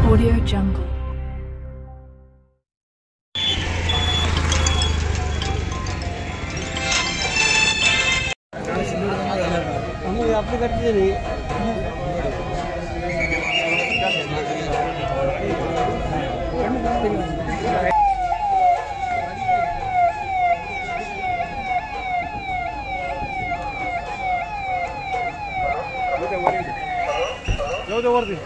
Audio Jungle. आपली करते नाही वरती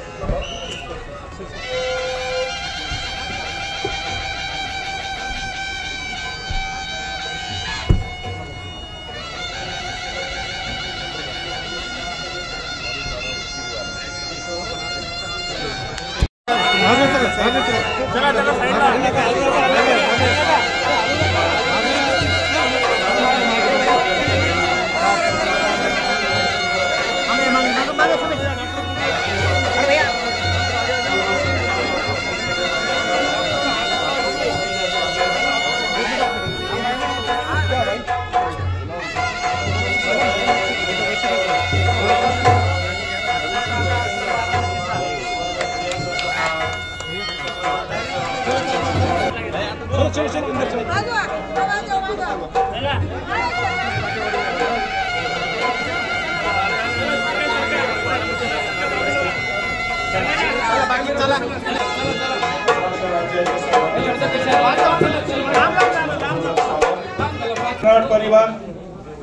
परिवार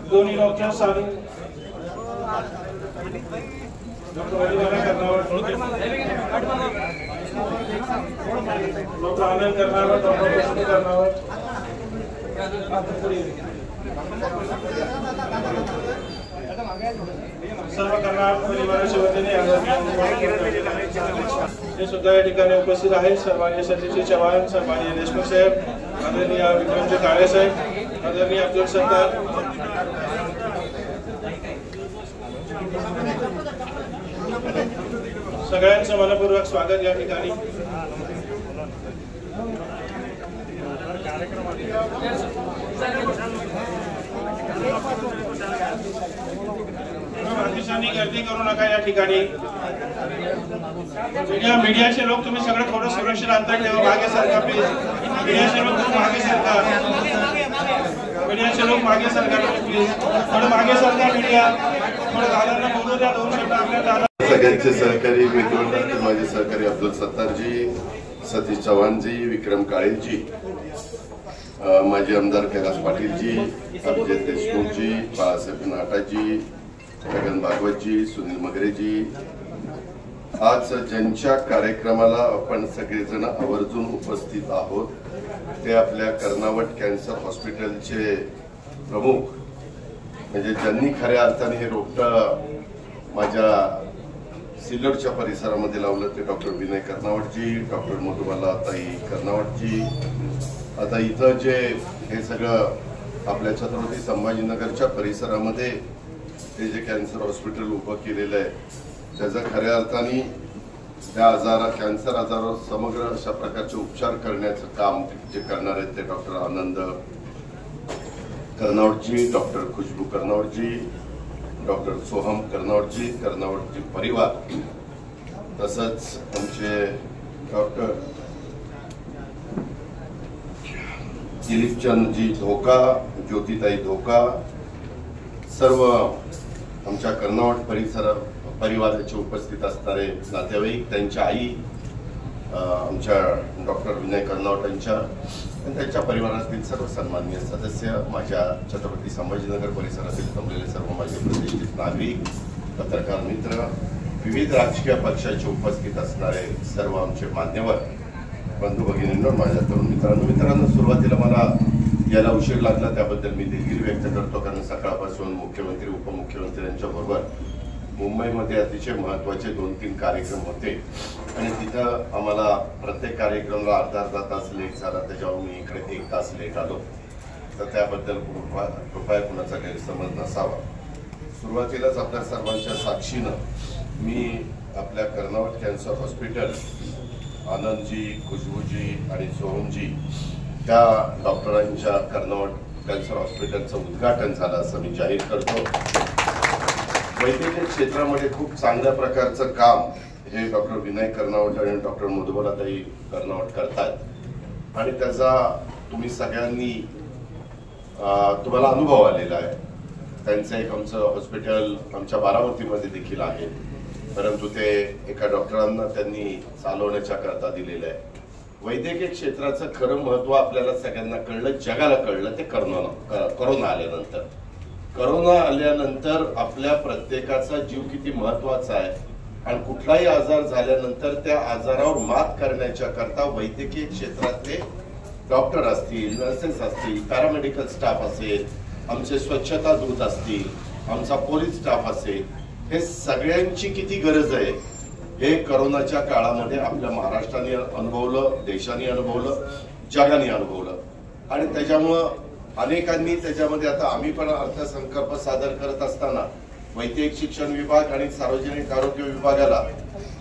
दोन्ही डॉक्टर सारी डॉक्टर आनंद करनावर डॉक्टर वसंत करनावर सर्व करनावर परिवाराच्या वतीने हे सुद्धा या ठिकाणी उपस्थित आहेत. सन्माननीय सतीश चव्हाण, सन्माननीय देशमुख साहेब, आदरणीय विक्रमजी काळे साहेब, आदरणीय अब्दुल सत्तार, सगळ्यांचं मनपूर्वक स्वागत या ठिकाणी. पाकिस्तानी गर्दी करू नका या ठिकाणी. मीडियाचे लोक तुम्ही सगळे थोडं सुरक्षित अंतर ठेवा. मागे सरका प्लीज. मीडियाचे लोक मागे सरका. मीडियाचे लोक मागे सरका प्लीज. थोडं मागे सरका. मीडिया थोडं दादांना बोलू द्या. 2 शब्द आपल्या दादा. सगळ्यांचे सहकारी मित्र, माझे सहकारी अब्दुल सत्तारजी, सतीश चव्हाणजी, विक्रम काळेजी, माजी आमदार कैलास पाटीलजी, अभिजित देशमुखजी, बाळासाहेब नाटाजी, गगन भागवतजी, सुनील मगरेजी, आज ज्यांच्या कार्यक्रमाला आपण सगळेजण आवर्जून उपस्थित आहोत ते आपल्या कर्नावट कॅन्सर हॉस्पिटलचे प्रमुख, म्हणजे ज्यांनी खऱ्या अर्थाने हे रोपटं माझ्या सिल्लोडच्या परिसरामध्ये लावलं ते डॉक्टर विनय कर्नावटजी, डॉक्टर मधुबालाताई कर्नावटजी. आता इथं जे हे सगळं आपल्या छत्रपती संभाजीनगरच्या परिसरामध्ये हे जे कॅन्सर हॉस्पिटल उभं केलेलं आहे त्याचा खऱ्या अर्थाने त्या कॅन्सर आजारावर समग्र अशा प्रकारचे उपचार करण्याचं काम जे करणार आहेत ते डॉक्टर आनंद कर्नावटजी, डॉक्टर खुशबू कर्नावटजी, डॉक्टर सोहम कर्नावटजी, कर्नावटजी परिवार, तसंच आमचे डॉक्टर दिलीपचंदजी धोका, ज्योतिताई धोका, सर्व आमच्या कर्नावट परिवाराचे उपस्थित असणारे नातेवाईक, त्यांच्या आई, आमच्या डॉक्टर विनय कर्नावटांच्या आणि त्यांच्या परिवारातील सर्व सन्माननीय सदस्य, माझ्या छत्रपती संभाजीनगर परिसरातील जमलेले सर्व माझे प्रतिष्ठित नागरिक, पत्रकार मित्र, विविध राजकीय पक्षाचे उपस्थित असणारे सर्व आमचे मान्यवर बंधू भगिनींनो, माझ्या तरुण मित्रांनो, सुरुवातीला मला याला उशीर लागला त्याबद्दल मी दिलगिरी व्यक्त करतो. कारण सकाळपासून मुख्यमंत्री उपमुख्यमंत्र्यांच्या बरोबर मुंबईमध्ये अतिशय महत्त्वाचे 2-3 कार्यक्रम होते आणि तिथं आम्हाला प्रत्येक कार्यक्रमाला अर्धा तास लेट झाला. त्याच्यावर मी इकडे 1 तास लेट आलो, तर त्याबद्दल कृपया कुणाचा गैरसमज नसावा. सुरुवातीलाच आपल्या सर्वांच्या साक्षीनं मी आपल्या कर्नावट कॅन्सर हॉस्पिटल, आनंदजी, खुशबूजी आणि सोहमजी त्या डॉक्टरांच्या कर्नावट कॅन्सर हॉस्पिटलचं उद्घाटन झालं असं मी जाहीर करतो. वैद्यकीय क्षेत्रामध्ये खूप चांगल्या प्रकारचं काम हे डॉक्टर विनय कर्नावट आणि डॉक्टर मधुबालाताई कर्नावट करतात आणि त्याचा तुम्ही सगळ्यांनी तुम्हाला अनुभव आलेला आहे. त्यांचं एक आमचं हॉस्पिटल आमच्या बारामतीमध्ये देखील आहे, परंतु ते एका डॉक्टरांना त्यांनी चालवण्याच्या करता दिलेलं आहे. वैद्यकीय क्षेत्राचं खरं महत्व आपल्याला सगळ्यांना कळलं, जगाला कळलं ते करोना आल्यानंतर. करोना आल्यानंतर आपल्या प्रत्येकाचा जीव किती महत्वाचा आहे आणि कुठलाही आजार झाल्यानंतर त्या आजारावर मात करण्याच्या करता वैद्यकीय क्षेत्रातले डॉक्टर असतील, नर्सेस असतील, पॅरामेडिकल स्टाफ असेल, आमचे स्वच्छता दूत असतील, आमचा पोलीस स्टाफ असेल, हे सगळ्यांची किती गरज आहे हे करोनाच्या काळामध्ये आपल्या महाराष्ट्राने अनुभवलं, देशाने अनुभवलं, जगाने अनुभवलं. आणि त्याच्यामुळं अनेकांनी त्याच्यामध्ये आता आम्ही पण अर्थसंकल्प सादर करत असताना वैद्यकीय शिक्षण विभाग आणि सार्वजनिक आरोग्य विभागाला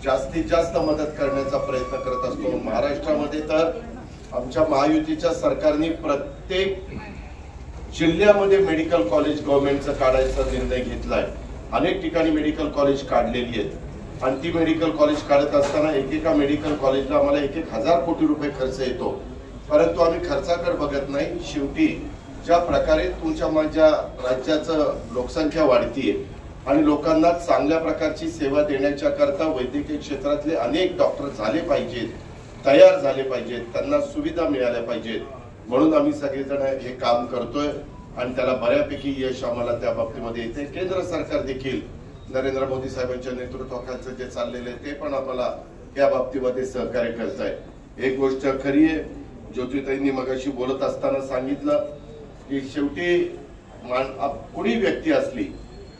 जास्तीत जास्त मदत करण्याचा प्रयत्न करत असतो. महाराष्ट्रामध्ये तर आमच्या महायुतीच्या सरकारने प्रत्येक जिल्ह्यामध्ये मेडिकल कॉलेज गव्हर्नमेंटचं काढायचा निर्णय घेतलाय. अनेक ठिकाणी मेडिकल कॉलेज काढलेली आहेत आणि ती मेडिकल कॉलेज काढत असताना एकेका मेडिकल कॉलेजला आम्हाला 1,000 कोटी रुपये खर्च येतो. परंतु आम्ही खर्चाकडे बघत नाही. शेवटी ज्या प्रकारे तुमच्या माझ्या राज्याचं लोकसंख्या वाढतीये आणि लोकांना चांगल्या प्रकारची सेवा देण्याच्या करता वैद्यकीय क्षेत्रातले अनेक डॉक्टर झाले पाहिजेत, तयार झाले पाहिजेत, त्यांना सुविधा मिळाल्या पाहिजेत, म्हणून आम्ही सगळेजण हे काम करतोय आणि त्याला बऱ्यापैकी यश आम्हाला त्या बाबतीमध्ये येते. केंद्र सरकार देखील नरेंद्र मोदी साहेबांच्या नेतृत्वाखालचं जे चाललेलं आहे ते पण आम्हाला या बाबतीमध्ये सहकार्य करत आहे. एक गोष्ट खरी आहे, ज्योतिताईंनी मगाशी बोलत असताना सांगितलं की शेवटी कुणी व्यक्ती असली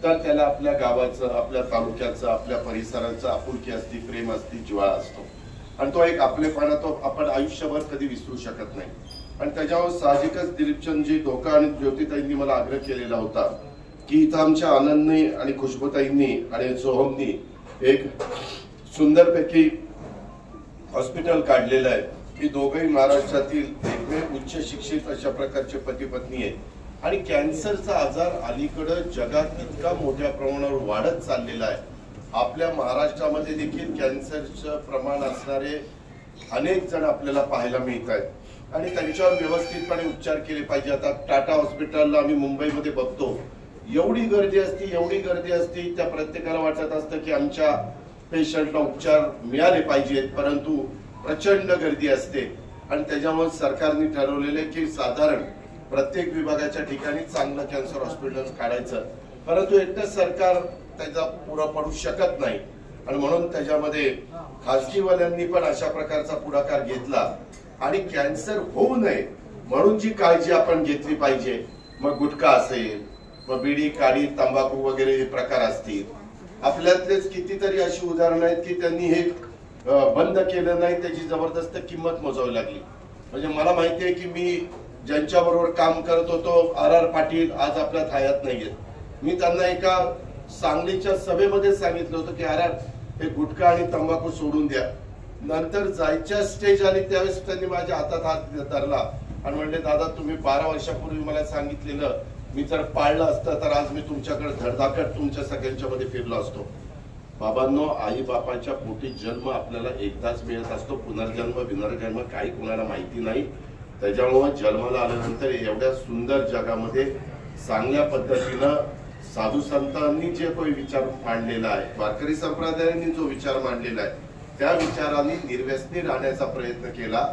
तर त्याला आपल्या गावाचं, आपल्या तालुक्याचं, आपल्या परिसराचं आपुलकी असती, प्रेम असती, जिव्हाळा असतो आणि तो एक आपलेपणा तो आपण आयुष्यभर कधी विसरू शकत नाही. आणि त्याच्यावर साहजिकच दिलीपचंदजी धोका आणि ज्योतिताईंनी मला आग्रह केलेला होता की इथं आमच्या आनंदनी आणि खुशबुताईंनी आणि सोहमनी एक सुंदरपैकी हॉस्पिटल काढलेलं आहे की दोघंही महाराष्ट्रातील एकमेव उच्च शिक्षित अशा प्रकारचे पती पत्नी आहेत आणि कॅन्सरचा आजार अलीकडे जगात इतका मोठ्या प्रमाणावर वाढत चाललेला आहे. आपल्या महाराष्ट्रामध्ये देखील कॅन्सरचं प्रमाण असणारे अनेक जण आपल्याला पाहायला मिळत आहेत आणि त्यांच्यावर व्यवस्थितपणे उपचार केले पाहिजे. आता टाटा हॉस्पिटलला आम्ही मुंबईमध्ये बघतो, एवढी गर्दी असती, त्या प्रत्येकाला वाटत असतं की आमच्या पेशंटला उपचार मिळाले पाहिजेत, परंतु प्रचंड गर्दी असते आणि त्याच्यामुळे सरकारने ठरवलेले की साधारण प्रत्येक विभागाच्या ठिकाणी चांगलं कॅन्सर हॉस्पिटल काढायचं. परंतु एकटं सरकार त्याचा पुरा पडू शकत नाही आणि म्हणून त्याच्यामध्ये खासगीवाल्यांनी पण अशा प्रकारचा पुढाकार घेतला आणि कॅन्सर होऊ नये म्हणून जी काळजी आपण घेतली पाहिजे, मग गुटखा असेल, मग बिडी, काडी, तंबाखू वगैरे हे प्रकार असतील, आपल्यातलेच कितीतरी अशी उदाहरणं आहेत की त्यांनी हे बंद केलं नाही, त्याची जबरदस्त किंमत मोजावी लागली. म्हणजे मला माहिती आहे की मी ज्यांच्या बरोबर काम करत होतो, RR पाटील आज आपल्यात हयात नाहीयेत. मी त्यांना एका सांगलीच्या सभेमध्ये सांगितलं होतं की RR हे गुटखा आणि तंबाखू सोडून द्या. नंतर जायच्या स्टेज आली त्यावेळेस त्यांनी माझ्या हातात हात धरला आणि म्हणले, दादा तुम्ही 12 वर्षापूर्वी मला सांगितलेलं मी जर पाळलं असतं तर आज मी तुमच्याकडे धडधाकट तुमच्या सगळ्यांच्या मध्ये फिरलो असतो. बाबांनो, आई बापाच्या पोटी जन्म आपल्याला एकदाच मिळत असतो. पुनर्जन्म विनर्जन्म काही कुणाला माहिती नाही. त्याच्यामुळे जन्माला आल्यानंतर एवढ्या सुंदर जगामध्ये चांगल्या पद्धतीनं साधू संतांनी जे काही विचार मांडलेला आहे, वारकरी संप्रदायाने जो विचार मांडलेला आहे, त्या विचारांनी निर्व्यसनी राहण्याचा प्रयत्न केला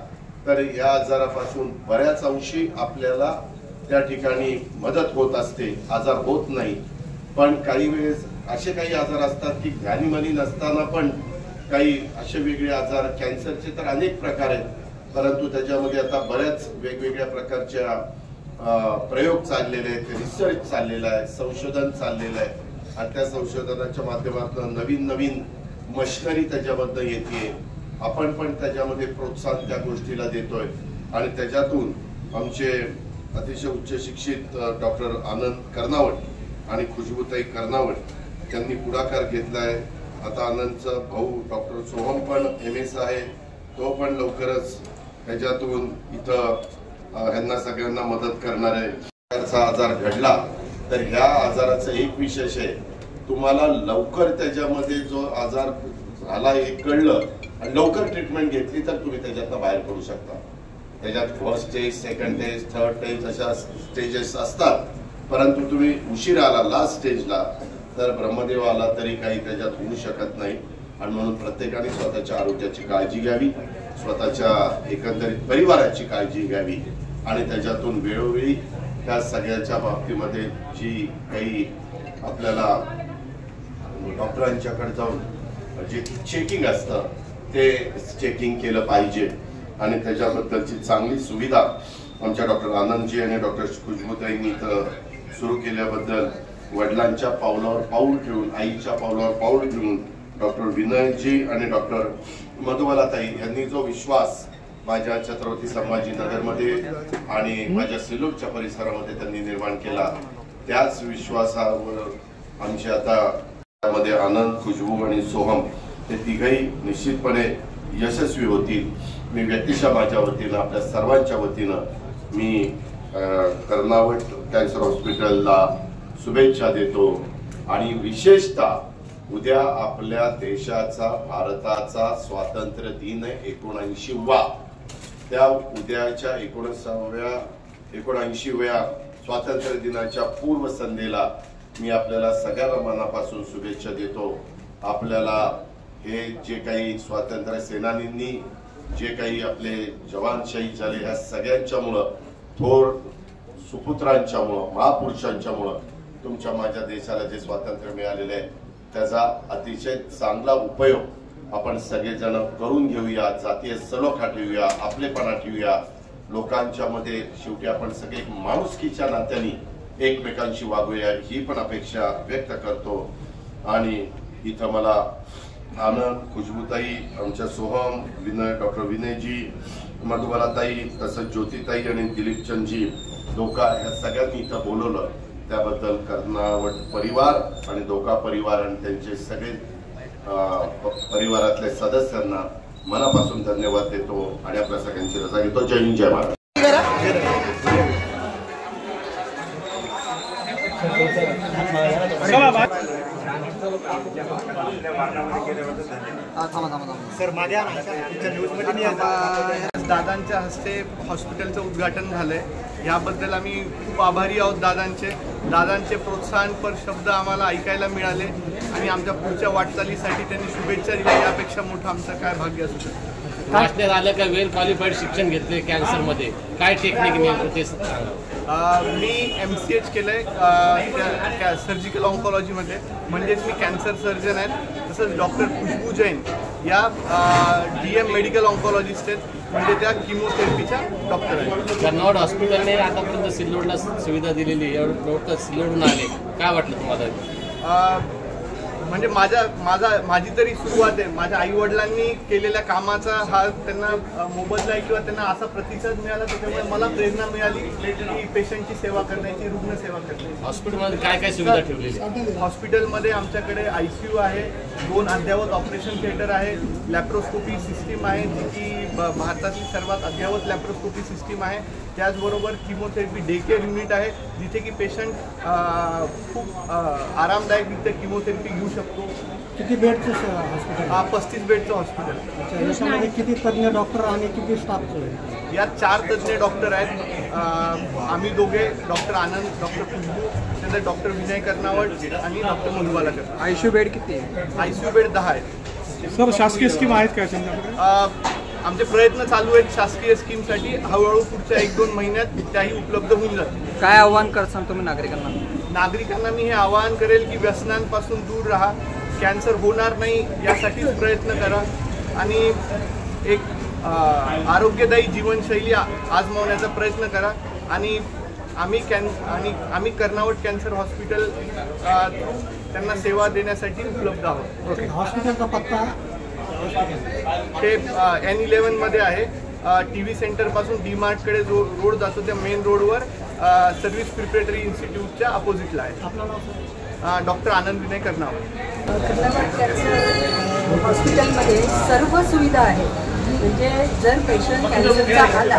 तर या आजारापासून बऱ्याच अंशी आपल्याला त्या ठिकाणी मदत होत असते, आजार होत नाही. पण काही वेळेस असे काही आजार असतात की ध्यानीमनी नसताना पण काही असे वेगळे आजार, कॅन्सरचे तर अनेक प्रकार आहेत, परंतु त्याच्यामध्ये आता बऱ्याच वेगवेगळ्या प्रकारच्या प्रयोग चाललेले आहेत, रिसर्च चाललेला आहे, संशोधन चाललेलं आहे आणि त्या संशोधनाच्या माध्यमातून नवीन नवीन मशिनरी त्याच्याबद्दल येते. आपण पण त्याच्यामध्ये प्रोत्साहन त्या गोष्टीला देतोय आणि त्याच्यातून आमचे अतिशय उच्च शिक्षित डॉक्टर आनंद कर्नावट आणि खुशबुताई कर्नावट त्यांनी पुढाकार घेतलाय. आता आनंदचा भाऊ डॉक्टर सोहम पण MS आहे, तो पण लवकरच त्याच्यातून इथं ह्यांना सगळ्यांना मदत करणार आहे. आजार घडला तर ह्या आजाराचं एक विशेष आहे, तुम्हाला लवकर त्याच्यामध्ये जो आजार झाला हे कळलं आणि लवकर ट्रीटमेंट घेतली तर तुम्ही त्याच्यातनं बाहेर पडू शकता. त्याच्यात first stage, second stage, third stage अशा स्टेजेस असतात. परंतु तुम्ही उशीर आला लास्ट स्टेजला तर ब्रह्मदेव आला तरी काही त्याच्यात होऊ शकत नाही. आणि म्हणून प्रत्येकाने स्वतःच्या आरोग्याची काळजी घ्यावी, स्वतःच्या एकंदरीत परिवाराची काळजी घ्यावी आणि त्याच्यातून वेळोवेळी ह्या सगळ्याच्या बाबतीमध्ये जी काही आपल्याला डॉक्टरांच्याकडे जाऊन जे चेकिंग असतं ते चेकिंग केलं पाहिजे. आणि त्याच्याबद्दलची चांगली सुविधा आमच्या डॉक्टर आनंदजी आणि डॉक्टर खुशबूताईंनी इथं सुरू केल्याबद्दल वडिलांच्या पावलावर पाऊल ठेवून, आईच्या पावलावर पाऊल ठेवून डॉक्टर विनयजी आणि डॉक्टर मधुबालाताई यांनी जो विश्वास माझ्या छत्रपती संभाजीनगरमध्ये आणि माझ्या सिल्लोडच्या परिसरामध्ये त्यांनी निर्माण केला, त्याच विश्वासावर आमचे आता त्यामध्ये आनंद, खुशबू आणि सोहम हे तिघही निश्चितपणे यशस्वी होतील. मी व्यक्तिशः माझ्या वतीनं, आपल्या सर्वांच्या वतीनं मी कर्नावट कॅन्सर हॉस्पिटलला शुभेच्छा देतो. आणि विशेषतः उद्या आपल्या देशाचा, भारताचा स्वातंत्र्य दिन आहे 79वा. त्या उद्याच्या 79व्या स्वातंत्र्य दिनाच्या पूर्वसंध्येला मी आपल्याला सगळ्यांना मनापासून शुभेच्छा देतो. आपल्याला हे जे काही स्वातंत्र्य सेनानींनी, जे काही आपले जवान शहीद झाले, ह्या सगळ्यांच्यामुळं, थोर सुपुत्रांच्यामुळं, महापुरुषांच्यामुळं तुमच्या माझ्या देशाला जे स्वातंत्र्य मिळालेले आहे त्याचा अतिशय चांगला उपयोग आपण सगळेजण करून घेऊया. जातीय सलोखा ठेवूया, आपलेपणा ठेवूया लोकांच्या मध्ये. शेवटी आपण सगळे माणुसकीच्या नात्याने एकमेकांशी वागूया ही पण अपेक्षा व्यक्त करतो. आणि इथं मला आनंद, खुशबूताई, आमच्या सोहम, विनय, डॉक्टर विनयजी, मधुबालाताई, तसंच ज्योतिताई आणि दिलीपचंदजी धोका ह्या सगळ्यांनी इथं बोलवलं. त्याबद्दल कर्नावट परिवार आणि धोका परिवार आणि त्यांचे सगळे परिवारातले सदस्यांना मनापासून धन्यवाद देतो आणि आपल्या सगळ्यांची रजा घेतो. जय हिंद, जय महाराष्ट्र. सर माझ्या न्यूजमध्ये मी दादांच्या हस्ते हॉस्पिटलचं उद्घाटन झालंय. याबद्दल आम्ही खूप आभारी आहोत दादांचे प्रोत्साहनपर शब्द आम्हाला ऐकायला मिळाले आणि आमच्या पुढच्या वाटचालीसाठी त्यांनी शुभेच्छा दिल्या. यापेक्षा मोठं आमचं काय भाग्य असू शकतं. वाचण्यात आलं का वेल क्वालिफाईड शिक्षण घेतले कॅन्सरमध्ये, काय टेक्निक नेमकं ते मी MCH केलंय सर्जिकल ऑन्कॉलॉजीमध्ये, म्हणजेच मी कॅन्सर सर्जन आहे. तसंच डॉक्टर खुशबू जैन या DM मेडिकल ऑन्कॉलॉजिस्ट आहेत, म्हणजे त्या किमोथेरपीच्या डॉक्टर आहेत. कर्नावट हॉस्पिटलने आतापर्यंत सिल्लोडला सुविधा दिलेली, एवढं सिल्लोडून आले, काय वाटलं तुम्हाला? म्हणजे माझी तरी सुरुवात आहे. माझ्या आईवडिलांनी केलेल्या कामाचा हा त्यांना मोबदला आहे किंवा त्यांना असा प्रतिसाद मिळाला, त्याच्यामुळे मला प्रेरणा मिळाली की पेशंटची सेवा करण्याची, रुग्णसेवा करण्याची. हॉस्पिटलमध्ये काय काय सुविधा ठेवलेली? हॉस्पिटलमध्ये आमच्याकडे ICU आहे, 2 अद्ययावत ऑपरेशन थिएटर आहे, लॅप्रोस्कोपी सिस्टीम आहे जी की भारतातली सर्वात अद्ययावत लॅप्रोस्कोपी सिस्टीम आहे. त्याचबरोबर किमोथेरपी डे केअर युनिट आहे, जिथे की पेशंट खूप आरामदायकरित्या किमोथेरपी घेऊ शकतो. किती बेडचं हॉस्पिटल? 35 बेडचं हॉस्पिटल. याच्यामध्ये किती तज्ञ डॉक्टर आणि किती स्टाफ आहे? यात 4 तज्ञ डॉक्टर आहेत. आम्ही दोघे, डॉक्टर आनंद, डॉक्टर खुशबू, त्यानंतर डॉक्टर विनय कर्नावट आणि डॉक्टर मधुबालाकर. ICU बेड किती आहे? ICU बेड 10 आहेत. सर शासकीय स्कीम आहेत का त्यांच्याकडे? आमचे प्रयत्न चालू आहेत शासकीय स्कीमसाठी. हळूहळू पुढच्या 1-2 महिन्यात त्याही उपलब्ध होऊन जातील. काय आव्हान करसान तुम्ही नागरिकांना? नागरिकांना मी हे आवाहन करेल की व्यसनांपासून दूर राहा, कॅन्सर होणार नाही यासाठीच प्रयत्न करा आणि एक आरोग्यदायी जीवनशैली आजमावण्याचा प्रयत्न करा. आणि आम्ही कर्नावट कॅन्सर हॉस्पिटल त्यांना सेवा देण्यासाठी उपलब्ध आहोत. ओके. हॉस्पिटलचा पत्ता ते N11 मध्ये आहे. TV सेंटर पासून DMARTकडे जो रोड जातो त्या मेन रोडवर सर्व्हिस प्रिपरेटरी इन्स्टिट्यूटच्या अपोजिटला आहे. आपलं नाव? डॉक्टर आनंद विनय कर्नावट. कर्नावट कॅन्सर हॉस्पिटलमध्ये सर्व सुविधा आहेत. म्हणजे जर पेशंट कॅन्सरचा आला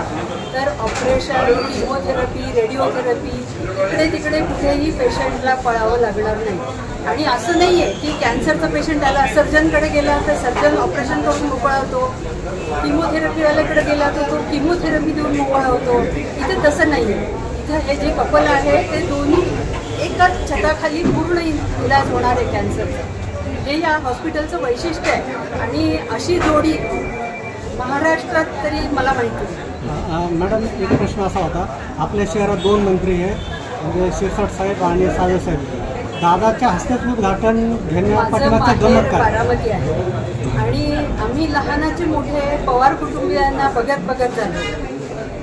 तर ऑपरेशन, किमोथेरपी, रेडिओथेरपी इकडे तिकडे कुठेही पेशंटला पळावं लागणार नाही. आणि असं नाही आहे की कॅन्सरचा पेशंट आला, सर्जनकडे गेला तर सर्जन ऑपरेशन करून मोकळा होतो, किमोथेरपीवाल्याकडे गेला तर तो किमोथेरपी देऊन मोकळा होतो. इथे तसं नाही आहे. इथं हे जे कपल आहे ते दोन्ही एकाच छताखाली पूर्ण इलाज होणार आहे कॅन्सरचा. हे या हॉस्पिटलचं वैशिष्ट्य आहे आणि अशी जोडी महाराष्ट्रात तरी मला माहिती आहे. मॅडम, एक प्रश्न असा होता, आपल्या शहरात 2 मंत्री आहेत म्हणजे शिरसाट साहेब आणि सावे साहेब. दादाच्या हस्तेच उद्घाटन माझं घेण्यापाठीमागचं गमत काय? बारामती आहे आणि आम्ही लहानाचे मोठे पवार कुटुंबियांना बघत झालो.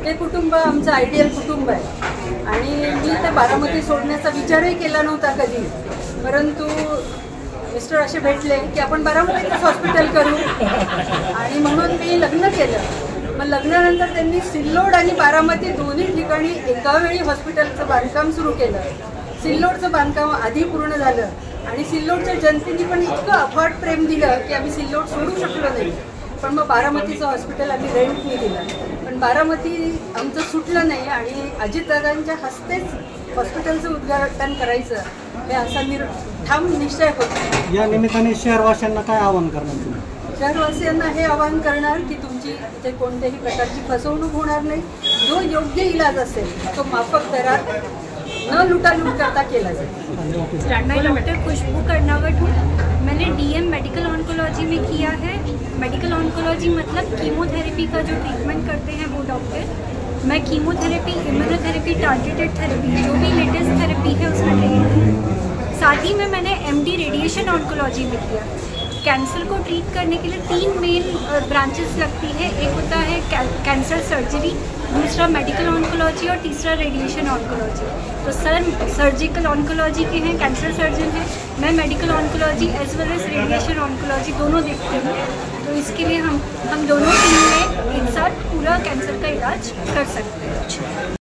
ते कुटुंब आमचं आयडियल कुटुंब आहे आणि मी ते बारामती सोडण्याचा विचारही केला नव्हता कधी. परंतु मिस्टर असे भेटले की आपण बारामतीतच हॉस्पिटल करू आणि म्हणून मी लग्न केलं. मग लग्नानंतर त्यांनी सिल्लोड आणि बारामती दोन्ही ठिकाणी एकावेळी हॉस्पिटलचं बांधकाम सुरू केलं. सिल्लोडचं बांधकाम आधी पूर्ण झालं आणि सिल्लोडच्या जनतेने पण इतकं अफाट प्रेम दिलं की आम्ही सिल्लोड सोडू शकलो नाही. पण मग बारामतीचं हॉस्पिटल आम्ही रेंटने दिलं. पण बारामती आमचं सुटलं नाही आणि अजितदादांच्या हस्तेच हॉस्पिटलचं उद्घाटन करायचं हे असा ठाम निश्चय होता. या निमित्ताने शहरवासियांना काय आवाहन करणार तुम्ही? शहरवासियांना हे आवाहन करणार की तुमची इथे कोणत्याही प्रकारची फसवणूक होणार नाही. जो योग्य इलाज असेल तो माफक दरात न लुटालूट करता केला जाए. मैं डॉक्टर खुशबू कर्नावट हूँ. मैंने DM मेडिकल ऑन्कोलॉजी में किया है. मेडिकल ऑन्कोलॉजी मतलब कीमोथेरेपी का जो ट्रीटमेंट करते हैं वो डॉक्टर. मैं कीमोथेरेपी, इम्यूनोथेरेपी, टारगेटेड थेरेपी जो भी लेटेस्ट थेरेपी है उसमें ट्रेन हूँ. साथ ही में मैंने MD रेडिएशन ऑन्कोलॉजी में किया. कैंसर को ट्रीट करने के लिए 3 मेन ब्रांचेस लगती है. एक होता है कैंसर सर्जरी, दूसरा मेडिकल ऑन्कोलॉजी और तीसरा रेडिएशन ऑन्कोलॉजी. तो सर सर्जिकल ऑन्कोलॉजी के हैं, कैंसर सर्जन हैं. मैं मेडिकल ऑन्कोलॉजी एज वेल एज रेडिएशन ऑन्कोलॉजी दोनों देखती हूँ. तो इसके लिए हम दोनों टीम में एक साथ पूरा कैंसर का इलाज कर सकते हैं.